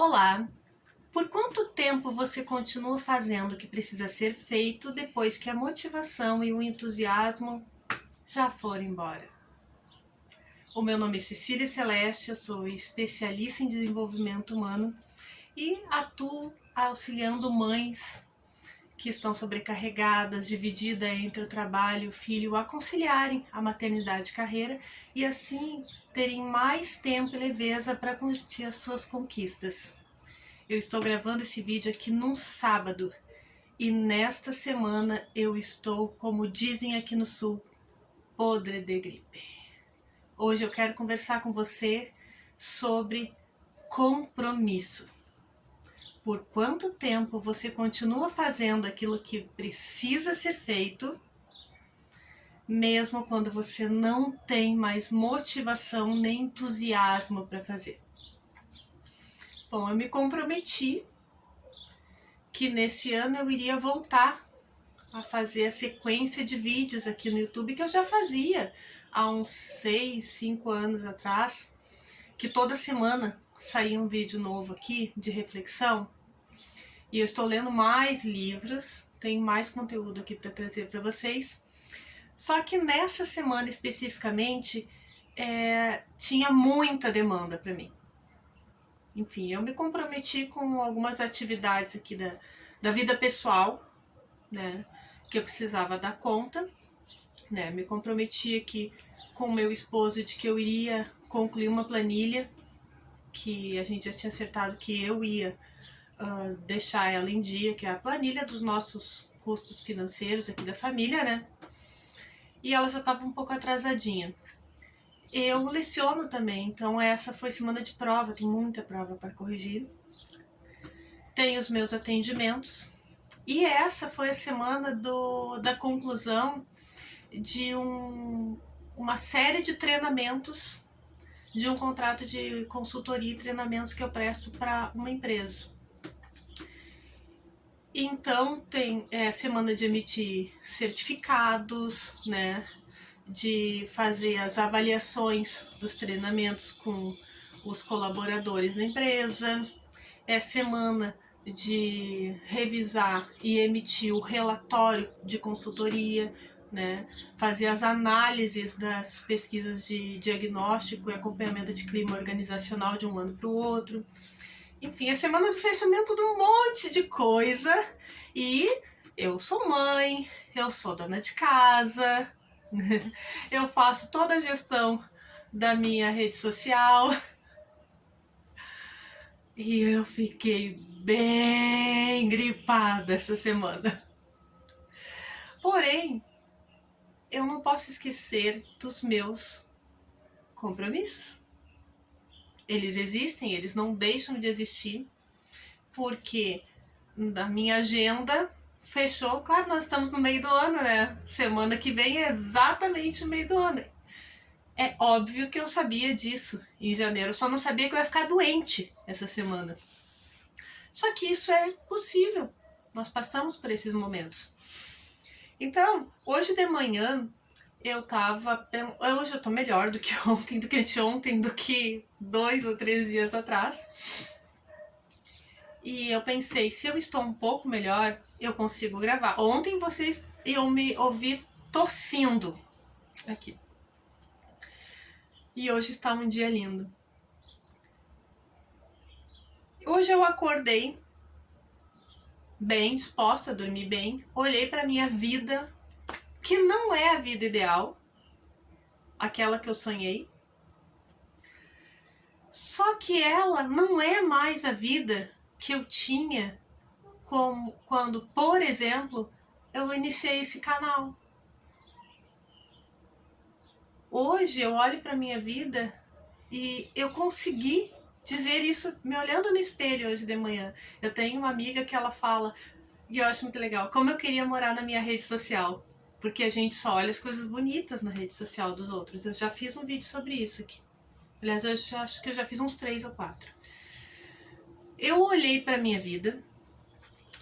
Olá! Por quanto tempo você continua fazendo o que precisa ser feito depois que a motivação e o entusiasmo já foram embora? O meu nome é Cecília Celeste, eu sou especialista em desenvolvimento humano e atuo auxiliando mães que estão sobrecarregadas, divididas entre o trabalho e o filho, a conciliarem a maternidade e carreira e assim terem mais tempo e leveza para curtir as suas conquistas. Eu estou gravando esse vídeo aqui num sábado e nesta semana eu estou, como dizem aqui no sul, podre de gripe. Hoje eu quero conversar com você sobre compromisso. Por quanto tempo você continua fazendo aquilo que precisa ser feito, mesmo quando você não tem mais motivação nem entusiasmo para fazer? Bom, eu me comprometi que nesse ano eu iria voltar a fazer a sequência de vídeos aqui no YouTube que eu já fazia há uns 6, 5 anos atrás, que toda semana saía um vídeo novo aqui de reflexão. E eu estou lendo mais livros, tem mais conteúdo aqui para trazer para vocês. Só que nessa semana especificamente tinha muita demanda para mim. Enfim, eu me comprometi com algumas atividades aqui da vida pessoal, né, que eu precisava dar conta, né, me comprometi aqui com o meu esposo de que eu iria concluir uma planilha que a gente já tinha acertado que eu ia deixar ela em dia, que é a planilha dos nossos custos financeiros aqui da família, né, e ela já estava um pouco atrasadinha. Eu leciono também, então essa foi semana de prova, tem muita prova para corrigir. Tenho os meus atendimentos. E essa foi a semana da conclusão de uma série de treinamentos, de um contrato de consultoria e treinamentos que eu presto para uma empresa. Então tem semana de emitir certificados, né, de fazer as avaliações dos treinamentos com os colaboradores da empresa, semana de revisar e emitir o relatório de consultoria, né, fazer as análises das pesquisas de diagnóstico e acompanhamento de clima organizacional de um ano para o outro. Enfim, é semana do fechamento de um monte de coisa e eu sou mãe, eu sou dona de casa, eu faço toda a gestão da minha rede social e eu fiquei bem gripada essa semana. Porém, eu não posso esquecer dos meus compromissos. Eles existem, eles não deixam de existir, porque a minha agenda fechou. Claro, nós estamos no meio do ano, né? Semana que vem é exatamente o meio do ano. É óbvio que eu sabia disso em janeiro, só não sabia que eu ia ficar doente essa semana. Só que isso é possível, nós passamos por esses momentos. Então, hoje de manhã hoje eu tô melhor do que ontem, do que anteontem, do que 2 ou 3 dias atrás. E eu pensei, se eu estou um pouco melhor, eu consigo gravar. Ontem vocês iam me ouvir tossindo aqui. E hoje está um dia lindo. Hoje eu acordei bem, disposta a dormir bem. Olhei para minha vida, que não é a vida ideal, aquela que eu sonhei. Só que ela não é mais a vida que eu tinha quando, por exemplo, eu iniciei esse canal. Hoje eu olho para minha vida e eu consegui dizer isso me olhando no espelho hoje de manhã. Eu tenho uma amiga que ela fala, e eu acho muito legal, como eu queria morar na minha rede social. Porque a gente só olha as coisas bonitas na rede social dos outros. Eu já fiz um vídeo sobre isso aqui. Aliás, eu acho que eu já fiz uns 3 ou 4. Eu olhei para minha vida,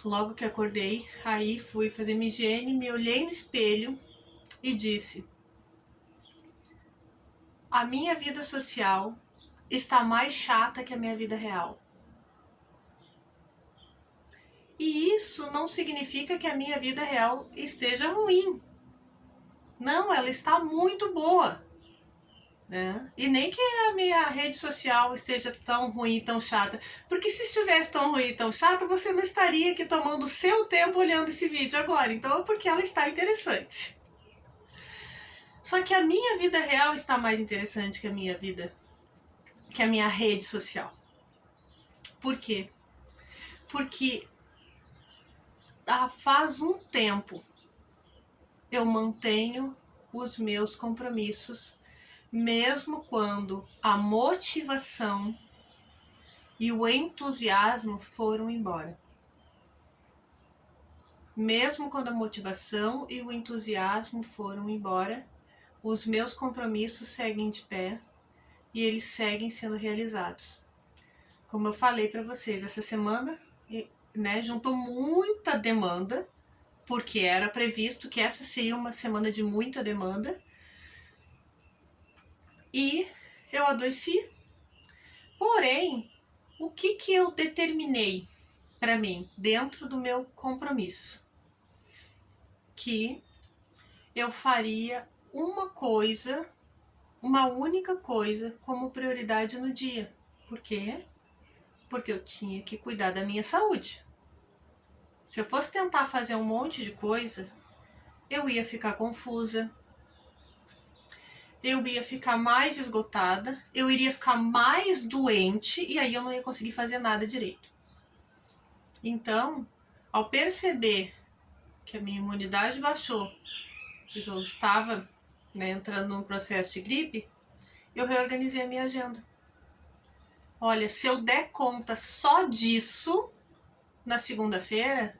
logo que acordei, aí fui fazer minha higiene, me olhei no espelho e disse: a minha vida social está mais chata que a minha vida real. E isso não significa que a minha vida real esteja ruim. Não, ela está muito boa. Né? E nem que a minha rede social esteja tão ruim, tão chata. Porque se estivesse tão ruim, tão chata, você não estaria aqui tomando o seu tempo olhando esse vídeo agora. Então é porque ela está interessante. Só que a minha vida real está mais interessante que a minha vida, que a minha rede social. Por quê? Porque faz um tempo eu mantenho os meus compromissos, mesmo quando a motivação e o entusiasmo foram embora. Mesmo quando a motivação e o entusiasmo foram embora, os meus compromissos seguem de pé e eles seguem sendo realizados. Como eu falei para vocês, essa semana, né, juntou muita demanda, porque era previsto que essa seria uma semana de muita demanda, e eu adoeci. Porém, o que eu determinei para mim dentro do meu compromisso? Que eu faria uma coisa, uma única coisa como prioridade no dia. Por quê? Porque eu tinha que cuidar da minha saúde. Se eu fosse tentar fazer um monte de coisa, eu ia ficar confusa, eu ia ficar mais esgotada, eu iria ficar mais doente e aí eu não ia conseguir fazer nada direito. Então, ao perceber que a minha imunidade baixou, que eu estava, né, entrando num processo de gripe, eu reorganizei a minha agenda. Olha, se eu der conta só disso na segunda-feira,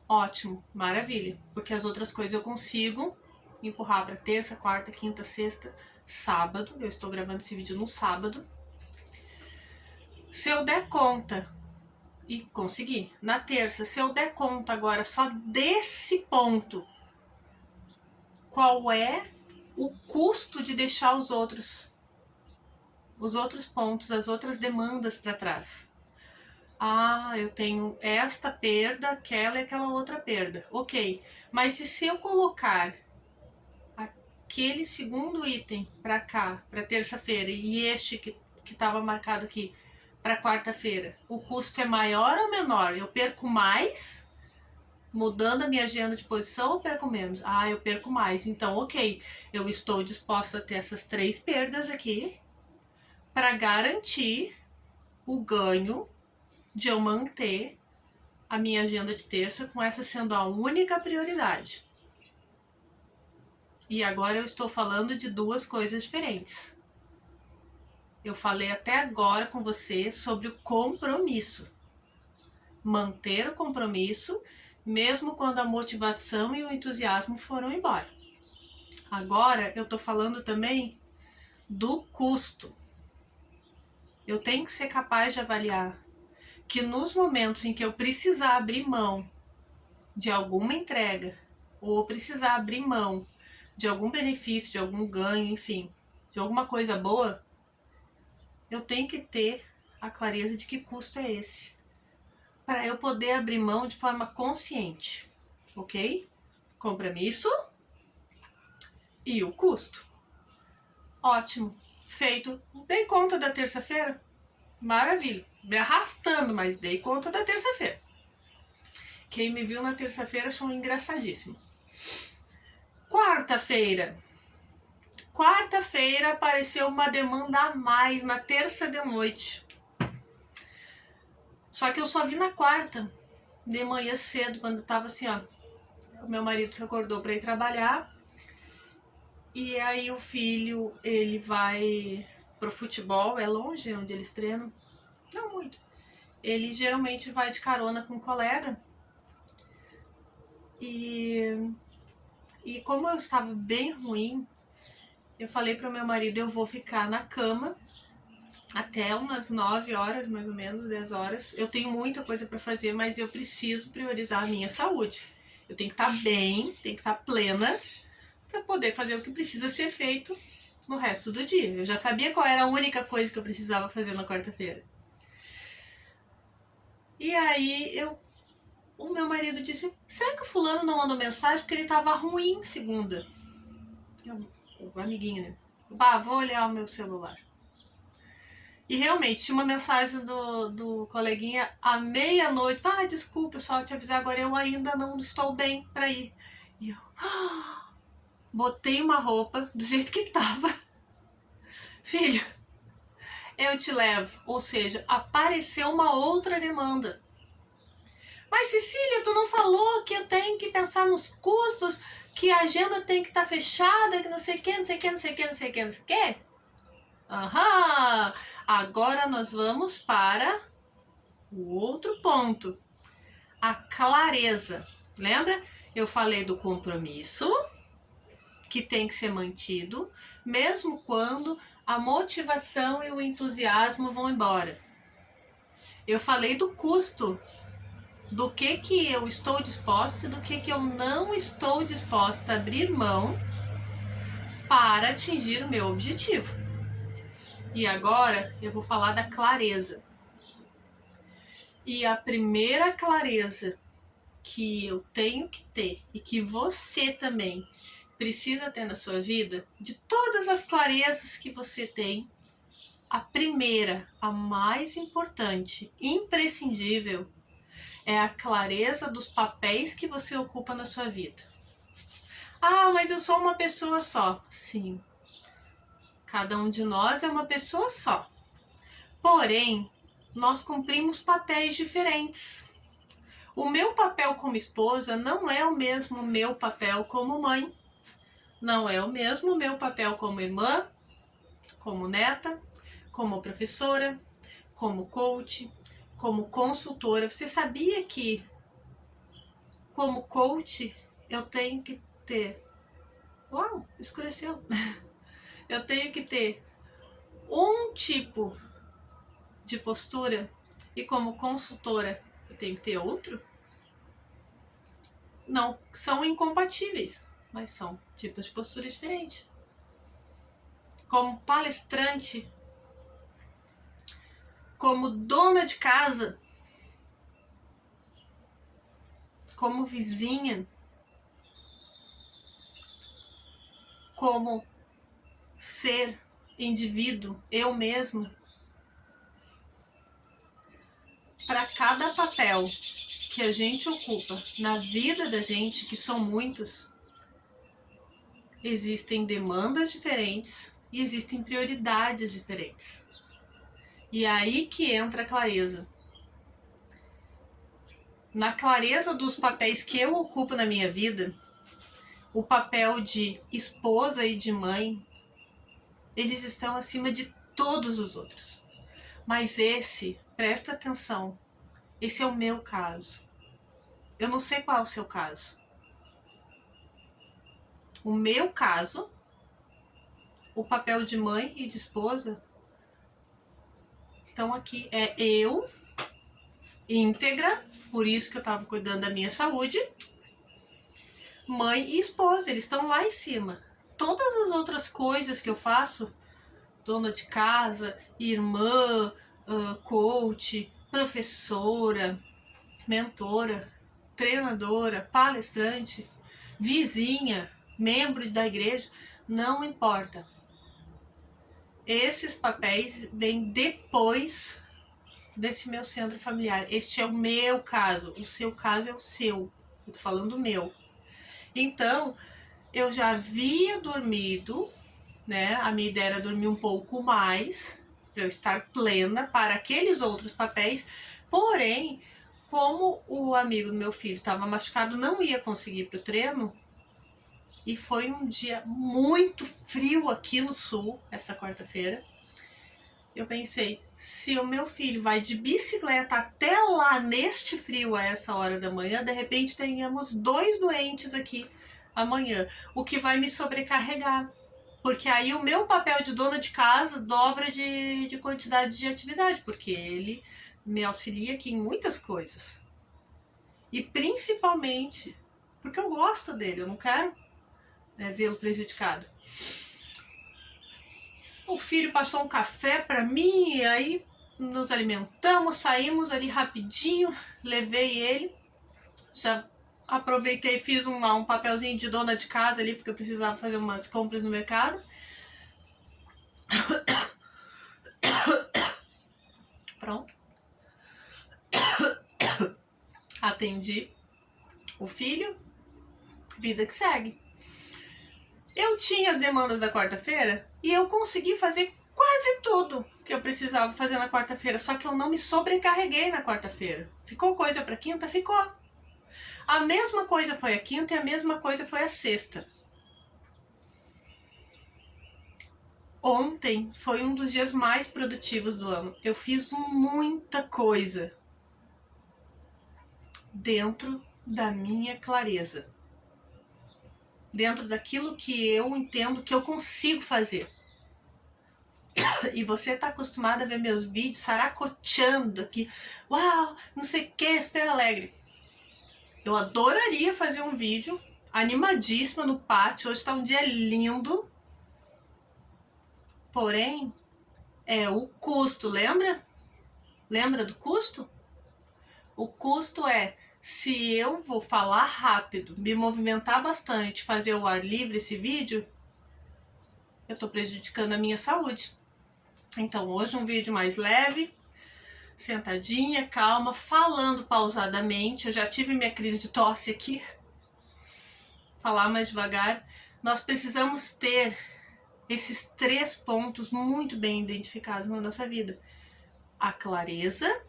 ótimo, maravilha, porque as outras coisas eu consigo empurrar para terça, quarta, quinta, sexta, sábado. Eu estou gravando esse vídeo no sábado. Se eu der conta, e consegui, na terça, se eu der conta agora só desse ponto, qual é o custo de deixar os outros pontos, as outras demandas para trás? Eu tenho esta perda, aquela e aquela outra perda. Ok, mas e se eu colocar aquele segundo item para cá, para terça-feira, e este que estava marcado aqui para quarta-feira, o custo é maior ou menor? Eu perco mais mudando a minha agenda de posição ou perco menos? Eu perco mais. Então, ok, eu estou disposta a ter essas 3 perdas aqui para garantir o ganho de eu manter a minha agenda de terça com essa sendo a única prioridade. E agora eu estou falando de 2 coisas diferentes. Eu falei até agora com você sobre o compromisso. Manter o compromisso, mesmo quando a motivação e o entusiasmo foram embora. Agora eu estou falando também do custo. Eu tenho que ser capaz de avaliar que nos momentos em que eu precisar abrir mão de alguma entrega, ou precisar abrir mão de algum benefício, de algum ganho, enfim, de alguma coisa boa, eu tenho que ter a clareza de que custo é esse, para eu poder abrir mão de forma consciente, ok? Compromisso e o custo. Ótimo, feito. Dei conta da terça-feira? Maravilha, me arrastando, mas dei conta da terça-feira. Quem me viu na terça-feira achou engraçadíssimo. Quarta-feira apareceu uma demanda a mais na terça de noite. Só que eu só vi na quarta, de manhã cedo, quando tava assim, ó. O meu marido se acordou para ir trabalhar. E aí o filho, ele vai pro futebol, é longe onde eles treinam? Não muito. Ele geralmente vai de carona com um colega. E como eu estava bem ruim, eu falei pro meu marido, eu vou ficar na cama até umas 9 horas, mais ou menos, 10 horas. Eu tenho muita coisa para fazer, mas eu preciso priorizar a minha saúde. Eu tenho que estar bem, tenho que estar plena para poder fazer o que precisa ser feito no resto do dia. Eu já sabia qual era a única coisa que eu precisava fazer na quarta-feira. E aí o meu marido disse, será que o fulano não mandou mensagem porque ele tava ruim segunda? O amiguinho, né? Bah, vou olhar o meu celular. E realmente, tinha uma mensagem do coleguinha à meia-noite. Ah, desculpa, só te avisar, agora eu ainda não estou bem pra ir. E eu botei uma roupa do jeito que tava. Filho, eu te levo. Ou seja, apareceu uma outra demanda. Mas Cecília, tu não falou que eu tenho que pensar nos custos, que a agenda tem que estar fechada, que não sei o que, não sei o que, não sei o que, não sei o que, não sei o que? Aham! Agora nós vamos para o outro ponto. A clareza. Lembra? Eu falei do compromisso, que tem que ser mantido, mesmo quando a motivação e o entusiasmo vão embora. Eu falei do custo, do que eu estou disposta e do que eu não estou disposta a abrir mão para atingir o meu objetivo. E agora eu vou falar da clareza. E a primeira clareza que eu tenho que ter e que você também precisa ter na sua vida, de todas as clarezas que você tem, a primeira, a mais importante, imprescindível, é a clareza dos papéis que você ocupa na sua vida. Ah, mas eu sou uma pessoa só. Sim, cada um de nós é uma pessoa só. Porém, nós cumprimos papéis diferentes. O meu papel como esposa não é o mesmo meu papel como mãe. Não é o mesmo meu papel como irmã, como neta, como professora, como coach, como consultora. Você sabia que, como coach, eu tenho que ter... Uau, escureceu. Eu tenho que ter um tipo de postura e como consultora eu tenho que ter outro? Não são incompatíveis, mas são tipos de postura diferentes. Como palestrante, como dona de casa, como vizinha, como ser, indivíduo, eu mesma. Para cada papel que a gente ocupa na vida da gente, que são muitos, existem demandas diferentes e existem prioridades diferentes. E aí que entra a clareza. Na clareza dos papéis que eu ocupo na minha vida, o papel de esposa e de mãe, eles estão acima de todos os outros. Mas esse, presta atenção, esse é o meu caso. Eu não sei qual é o seu caso. O meu caso, o papel de mãe e de esposa estão aqui. É eu, íntegra, por isso que eu estava cuidando da minha saúde. Mãe e esposa, eles estão lá em cima. Todas as outras coisas que eu faço, dona de casa, irmã, coach, professora, mentora, treinadora, palestrante, vizinha, membro da igreja, não importa. Esses papéis vêm depois desse meu centro familiar. Este é o meu caso, o seu caso é o seu. Eu tô falando do meu. Então, eu já havia dormido, né? A minha ideia era dormir um pouco mais, para eu estar plena para aqueles outros papéis. Porém, como o amigo do meu filho estava machucado, não ia conseguir ir pro treino, e foi um dia muito frio aqui no sul, essa quarta-feira. Eu pensei, se o meu filho vai de bicicleta até lá neste frio a essa hora da manhã, de repente tenhamos 2 doentes aqui amanhã, o que vai me sobrecarregar. Porque aí o meu papel de dona de casa dobra de quantidade de atividade, porque ele me auxilia aqui em muitas coisas. E principalmente porque eu gosto dele, eu não quero, né, vê-lo prejudicado. O filho passou um café pra mim e aí nos alimentamos, saímos ali rapidinho, levei ele, já aproveitei, fiz um papelzinho de dona de casa ali, porque eu precisava fazer umas compras no mercado. Pronto. Atendi o filho, vida que segue. Eu tinha as demandas da quarta-feira e eu consegui fazer quase tudo que eu precisava fazer na quarta-feira, só que eu não me sobrecarreguei na quarta-feira. Ficou coisa para quinta? Ficou. A mesma coisa foi a quinta e a mesma coisa foi a sexta. Ontem foi um dos dias mais produtivos do ano. Eu fiz muita coisa dentro da minha clareza, dentro daquilo que eu entendo que eu consigo fazer. E você tá acostumado a ver meus vídeos saracoteando aqui, uau, não sei o que, Espera Alegre. Eu adoraria fazer um vídeo animadíssima no pátio, hoje tá um dia lindo, porém é o custo, lembra? Lembra do custo? O custo é, se eu vou falar rápido, me movimentar bastante, fazer ao ar livre esse vídeo, eu tô prejudicando a minha saúde. Então hoje um vídeo mais leve, sentadinha, calma, falando pausadamente. Eu já tive minha crise de tosse aqui. Falar mais devagar. Nós precisamos ter esses 3 pontos muito bem identificados na nossa vida. A clareza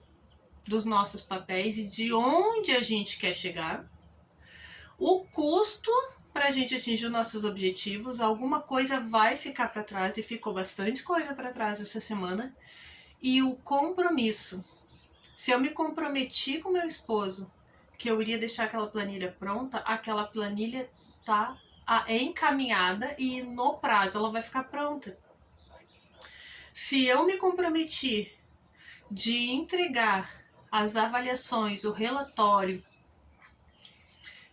dos nossos papéis e de onde a gente quer chegar. O custo para a gente atingir os nossos objetivos. Alguma coisa vai ficar para trás e ficou bastante coisa para trás essa semana. E o compromisso. Se eu me comprometi com meu esposo que eu iria deixar aquela planilha pronta, aquela planilha tá encaminhada e no prazo ela vai ficar pronta. Se eu me comprometi de entregar as avaliações, o relatório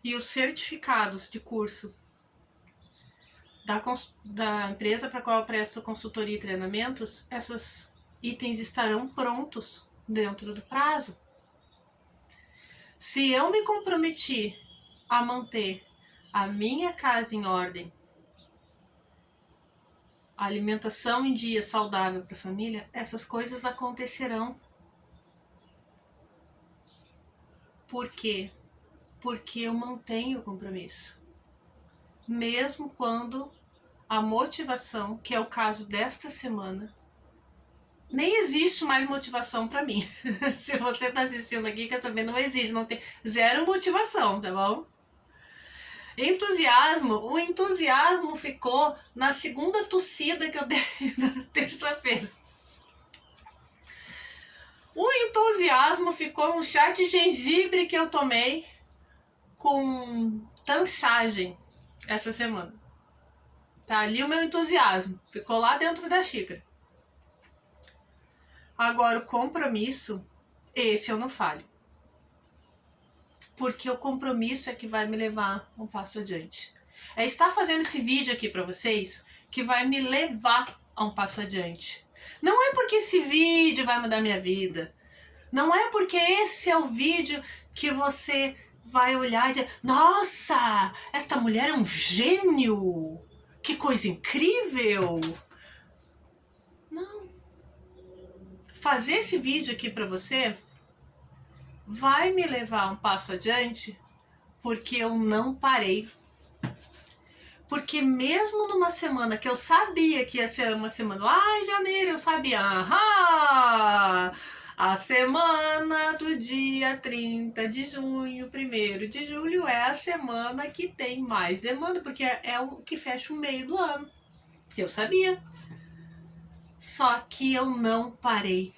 e os certificados de curso da empresa para a qual eu presto consultoria e treinamentos, esses itens estarão prontos dentro do prazo. Se eu me comprometi a manter a minha casa em ordem, a alimentação em dia saudável para a família, essas coisas acontecerão. Por quê? Porque eu mantenho o compromisso. Mesmo quando a motivação, que é o caso desta semana, nem existe mais motivação pra mim. Se você tá assistindo aqui, quer saber, não existe, não tem zero motivação, tá bom? Entusiasmo, o entusiasmo ficou na segunda tossida que eu dei na terça-feira. O entusiasmo ficou no chá de gengibre que eu tomei com tanchagem essa semana. Tá ali o meu entusiasmo, ficou lá dentro da xícara. Agora o compromisso, esse eu não falho. Porque o compromisso é que vai me levar um passo adiante. É estar fazendo esse vídeo aqui pra vocês que vai me levar a um passo adiante. Não é porque esse vídeo vai mudar minha vida. Não é porque esse é o vídeo que você vai olhar e dizer, nossa, esta mulher é um gênio. Que coisa incrível. Não. Fazer esse vídeo aqui pra você vai me levar um passo adiante porque eu não parei. Porque mesmo numa semana que eu sabia que ia ser uma semana, janeiro, eu sabia, a semana do dia 30 de junho, 1º de julho é a semana que tem mais demanda, porque é o que fecha o meio do ano. Eu sabia. Só que eu não parei.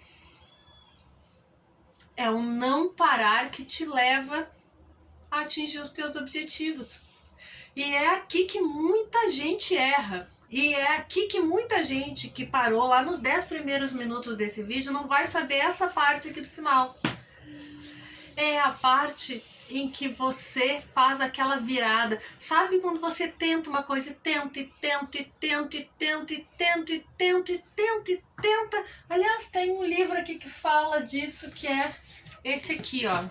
É o não parar que te leva a atingir os teus objetivos. E é aqui que muita gente erra. E é aqui que muita gente que parou lá nos 10 primeiros minutos desse vídeo não vai saber essa parte aqui do final. É a parte em que você faz aquela virada. Sabe quando você tenta uma coisa e tenta, e tenta, e tenta, e tenta, e tenta, e tenta, e tenta, e tenta. Aliás, tem um livro aqui que fala disso, que é esse aqui, ó.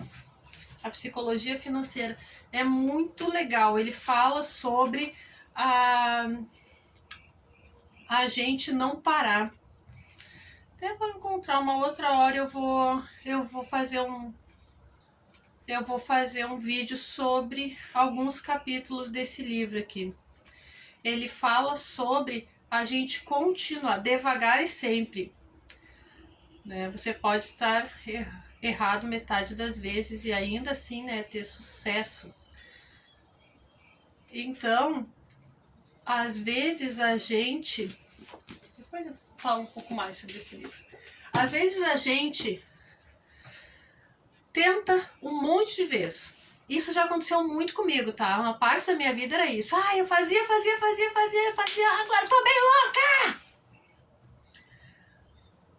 A Psicologia Financeira. É muito legal. Ele fala sobre a gente não parar. Até para encontrar uma outra hora eu vou fazer um vídeo sobre alguns capítulos desse livro aqui. Ele fala sobre a gente continuar devagar e sempre, né? Você pode estar errado metade das vezes e ainda assim, né, ter sucesso. Então, às vezes a gente... Depois eu falo um pouco mais sobre esse livro. Às vezes a gente tenta um monte de vezes. Isso já aconteceu muito comigo, tá? Uma parte da minha vida era isso. Ah, eu fazia, agora tô bem louca!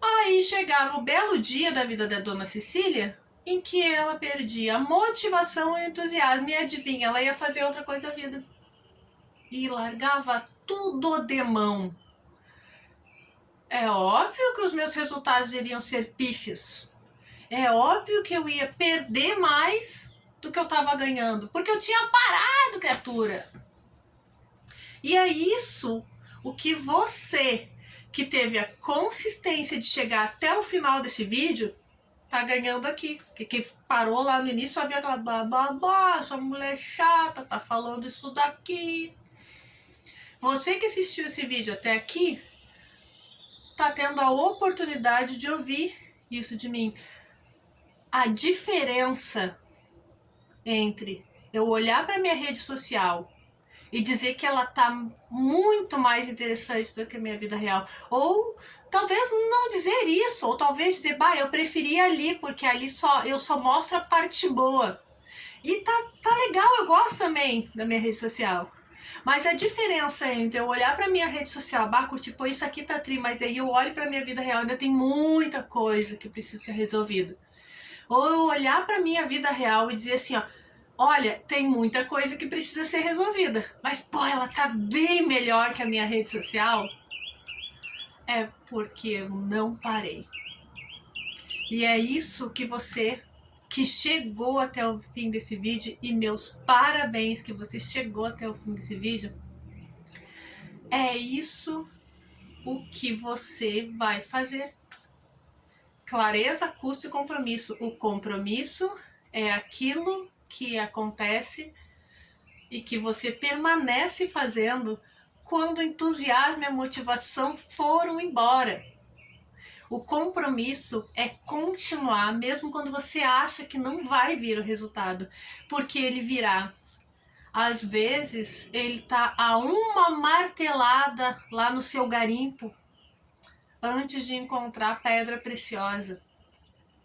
Aí chegava o belo dia da vida da dona Cecília, em que ela perdia a motivação e o entusiasmo. E adivinha, ela ia fazer outra coisa da vida. E largava tudo de mão. É óbvio que os meus resultados iriam ser pífios. É óbvio que eu ia perder mais do que eu estava ganhando, porque eu tinha parado, criatura. E é isso o que você, que teve a consistência de chegar até o final desse vídeo, tá ganhando aqui. Porque quem parou lá no início só via aquela babá, essa mulher chata, tá falando isso daqui. Você que assistiu esse vídeo até aqui, tá tendo a oportunidade de ouvir isso de mim. A diferença entre eu olhar para minha rede social e dizer que ela tá muito mais interessante do que a minha vida real, ou talvez não dizer isso, ou talvez dizer, bah, eu preferia ali, porque ali eu só mostro a parte boa. E tá legal, eu gosto também da minha rede social. Mas a diferença entre eu olhar pra minha rede social, bah, tipo, isso aqui tá tri, mas aí eu olho pra minha vida real, ainda tem muita coisa que precisa ser resolvida. Ou eu olhar pra minha vida real e dizer assim, ó, olha, tem muita coisa que precisa ser resolvida, mas, pô, ela tá bem melhor que a minha rede social. É porque eu não parei. E é isso que você que chegou até o fim desse vídeo, e meus parabéns que você chegou até o fim desse vídeo, é isso o que você vai fazer. Clareza, custo e compromisso. O compromisso é aquilo que acontece e que você permanece fazendo quando o entusiasmo e a motivação foram embora. O compromisso é continuar mesmo quando você acha que não vai vir o resultado, porque ele virá. Às vezes ele tá a uma martelada lá no seu garimpo antes de encontrar a pedra preciosa.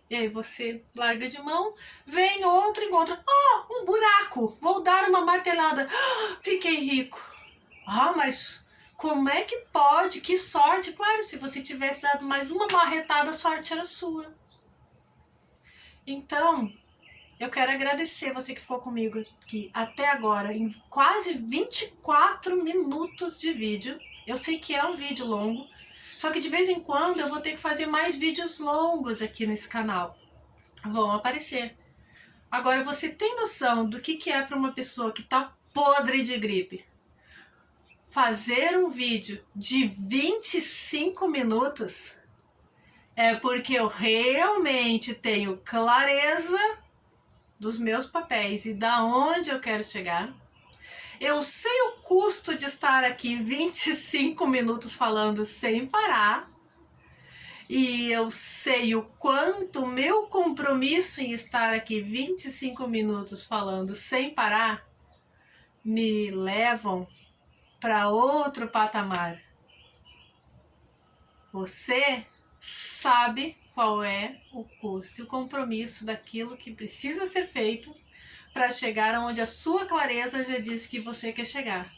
E aí você larga de mão, vem outro, encontra, um buraco, vou dar uma martelada, fiquei rico. Mas como é que pode? Que sorte! Claro, se você tivesse dado mais uma marretada, a sorte era sua. Então, eu quero agradecer você que ficou comigo aqui até agora, em quase 24 minutos de vídeo. Eu sei que é um vídeo longo, só que de vez em quando eu vou ter que fazer mais vídeos longos aqui nesse canal. Vão aparecer. Agora, você tem noção do que é para uma pessoa que tá podre de gripe fazer um vídeo de 25 minutos? É porque eu realmente tenho clareza dos meus papéis e da onde eu quero chegar. Eu sei o custo de estar aqui 25 minutos falando sem parar. E eu sei o quanto meu compromisso em estar aqui 25 minutos falando sem parar me levam para outro patamar. Você sabe qual é o custo e o compromisso daquilo que precisa ser feito para chegar aonde a sua clareza já disse que você quer chegar.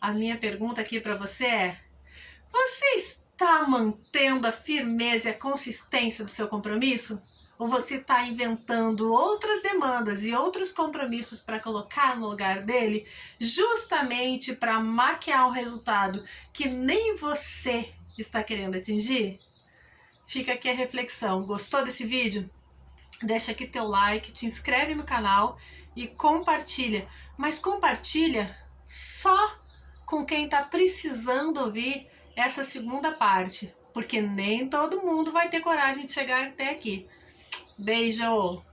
A minha pergunta aqui para você é: você está mantendo a firmeza e a consistência do seu compromisso? Ou você está inventando outras demandas e outros compromissos para colocar no lugar dele, justamente para maquiar um resultado que nem você está querendo atingir? Fica aqui a reflexão. Gostou desse vídeo? Deixa aqui teu like, te inscreve no canal e compartilha. Mas compartilha só com quem está precisando ouvir essa segunda parte, porque nem todo mundo vai ter coragem de chegar até aqui. Beijo!